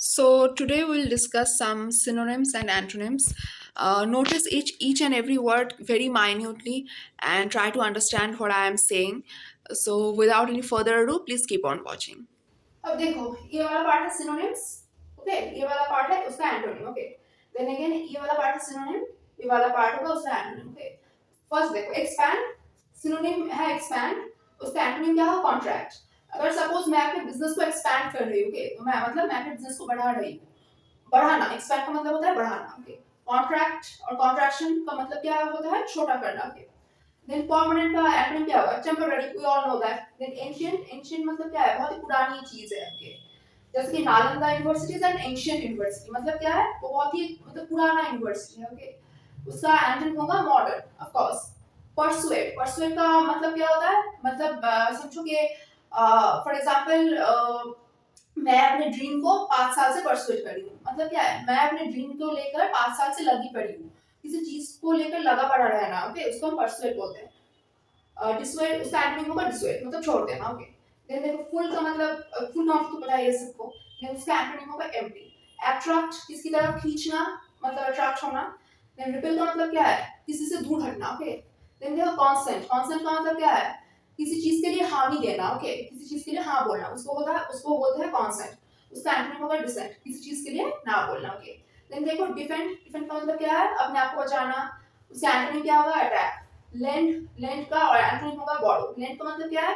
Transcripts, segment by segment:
So today we'll discuss some synonyms and antonyms. Notice each and every word very minutely and try to understand what I am saying. So without any further ado, please keep on watching. अब देखो ये वाला part है synonyms okay ये वाला part है उसका antonym okay then again ये वाला पार्ट है सिनोनिम ये वाला पार्ट होगा उसका एंटोनिम ओके फर्स्ट देखो एक्सपैंड सिनोनिम है एक्सपैंड उसका एंटोनिम क्या है कॉन्ट्रैक्ट अगर सपोज मैं अपने बिजनेस को एक्सपैंड कर रही हूँ ओके तो मैं अपने बिजनेस को बढ़ा रही हूँ बढ़ाना एक्सपैंड का मतलब होता है बढ़ाना ओके कॉन्ट्रैक्ट और कॉन्ट्रैक्शन का मतलब क्या होता है छोटा करना ओके देन परमानेंट का एंटोनिम क्या होगा temporary we all know that then ancient ancient मतलब क्या है बहुत ही पुरानी चीज है ओके जैसे कि Nalanda university is an ancient university मतलब क्या है वो बहुत ही मतलब पुराना यूनिवर्सिटी है ओके उसका एंटोनिम होगा modern of course persuade persuade का मतलब क्या होता है मतलब समझो कि फॉर एग्जांपल मैं अपने ड्रीम को 5 साल से परसुएट कर रही हूँ मतलब क्या है मैं अपने ड्रीम को लेकर 5 साल से लगी पड़ी हूँ किसी चीज को लेकर लगा पड़ा रहना ओके उसको हम परसुएट बोलते हैं डिसुएट उसका एंटोनिम होगा डिसुएट मतलब छोड़ देना ओके देन देखो फुल का मतलब फुल नॉट तो पता है सबको देन उसका एंटोनिम होगा एम्प्टी अट्रैक्ट किसकी तरफ खींचना मतलब अट्रैक्ट होना देन रिपेल का मतलब क्या है किसी से दूर हटना ओके देन देखो कांस्टेंट कांस्टेंट का मतलब क्या है किसी चीज के लिए हाँ नहीं देना ओके किसी चीज के लिए हाँ बोलना उसको बोलते हैं कांस्टेंट उसका एंटोनिम होगा डिसेंट किसी चीज के लिए ना बोलना ओके देन देखो डिफेंड डिफेंड का मतलब क्या है अपने आप को बचाना उसका एंटोनिम क्या होगा अटैक लेंड लेंड का और एंटोनिम होगा बोरो लेंड का मतलब क्या है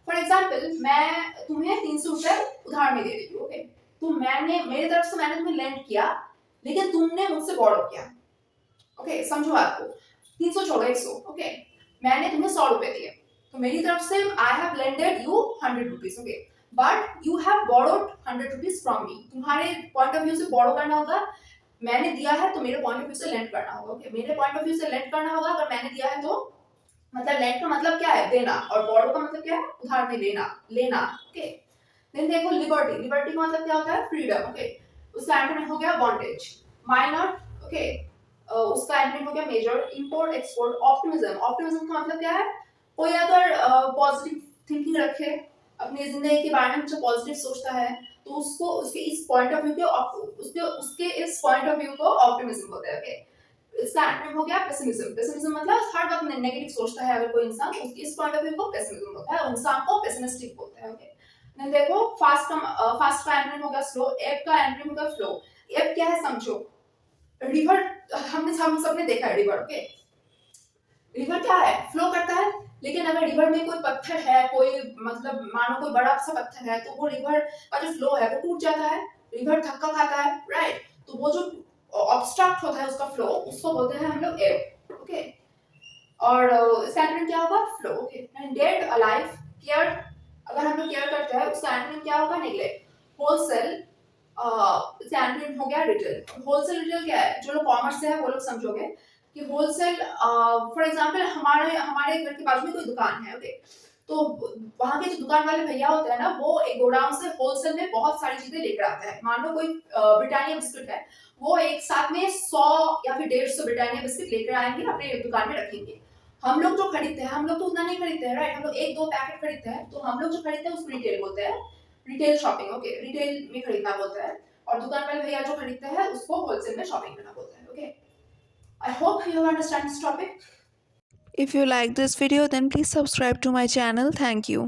फॉर एग्जांपल मैं तुम्हें 300 रुपए उधार में दे रही हूँ ओके तो मैंने मेरी तरफ से मैंने तुम्हें लेंड किया लेकिन तुमने मुझसे बोरो किया ओके समझो आपको 300 छोड़ो 100 ओके मैंने तुम्हें 100 रुपए दिए तो मेरी तरफ से I have lended you 100 rupees okay but you have borrowed 100 rupees from me तुम्हारे पॉइंट ऑफ व्यू से बोरो करना होगा मैंने दिया है तो मेरे पॉइंट ऑफ व्यू से लेंड करना होगा ओके मेरे पॉइंट ऑफ व्यू से लेंड करना होगा अगर मैंने दिया है तो मतलब लेंड का मतलब क्या है देना और बोरो का मतलब क्या है उधार में लेना लेना ओके देन देखो लिबर्टी लिबर्टी का मतलब क्या होता है फ्रीडम ओके उसका एंटोनिम हो गया बॉन्डेज माइनर ओके उसका एंटोनिम हो गया major import export optimism optimism का मतलब क्या है कोई अगर पॉजिटिव थिंकिंग रखे अपनी जिंदगी के बारे में जो पॉजिटिव सोचता है तो उसको उसके इस पॉइंट ऑफ व्यू के उसके इस पॉइंट ऑफ व्यू को ऑप्टिमिज्म बोलते हैं ओके इसका एंटोनिम हो गया पेसिमिज्म पेसिमिज्म मतलब हर वक्त नेगेटिव सोचता है अगर कोई इंसान उसके इस पॉइंट ऑफ व्यू को पेसिमिज्म बोलता है इंसान को पेसिमिस्टिक बोलते हैं ओके देन देखो फास्ट का एंटोनिम हो गया स्लो एब का एंटोनिम हो गया फ्लो एब क्या है समझो रिवर हम सबने देखा है रिवर ओके रिवर क्या है फ्लो करता है लेकिन अगर रिवर में कोई पत्थर है कोई मतलब मानो कोई बड़ा सा पत्थर है तो वो रिवर का जो फ्लो है वो टूट जाता है रिवर धक्का खाता है राइट तो वो जो ऑब्स्ट्रक्ट होता है उसका फ्लो उसको बोलते हैं हम लोग एयर ओके और इसका एंटोनिम क्या होगा flow okay dead alive care अगर हम लोग केयर करते हैं उसका एंटोनिम क्या होगा नेग्लेक्ट होलसेल इसका एंटोनिम हो गया रिटेल होलसेल रिटेल क्या है जो लोग कॉमर्स से है वो लोग समझोगे कि होलसेल फॉर एग्जांपल हमारे हमारे घर के बाजू में कोई दुकान है ओके तो वहां के जो दुकान वाले भैया होते हैं ना वो एक गोडाउन से होलसेल में बहुत सारी चीजें लेकर आते हैं मान लो कोई ब्रिटानिया बिस्कुट है वो एक साथ में 100 या फिर 150 ब्रिटानिया बिस्कुट लेकर आएंगे अपने दुकान में रखेंगे हम लोग जो खरीदते हैं हम लोग तो उतना नहीं खरीदते हैं राइट हम लोग एक दो पैकेट खरीदते हैं तो हम लोग जो खरीदते हैं उसको रिटेल बोलते हैं रिटेल शॉपिंग ओके रिटेल में खरीदना बोलते हैं और दुकान वाले भैया जो खरीदते हैं उसको होलसेल में शॉपिंग करना बोलते हैं okay I hope you understand this topic. If you like this video, then please subscribe to my channel. Thank you.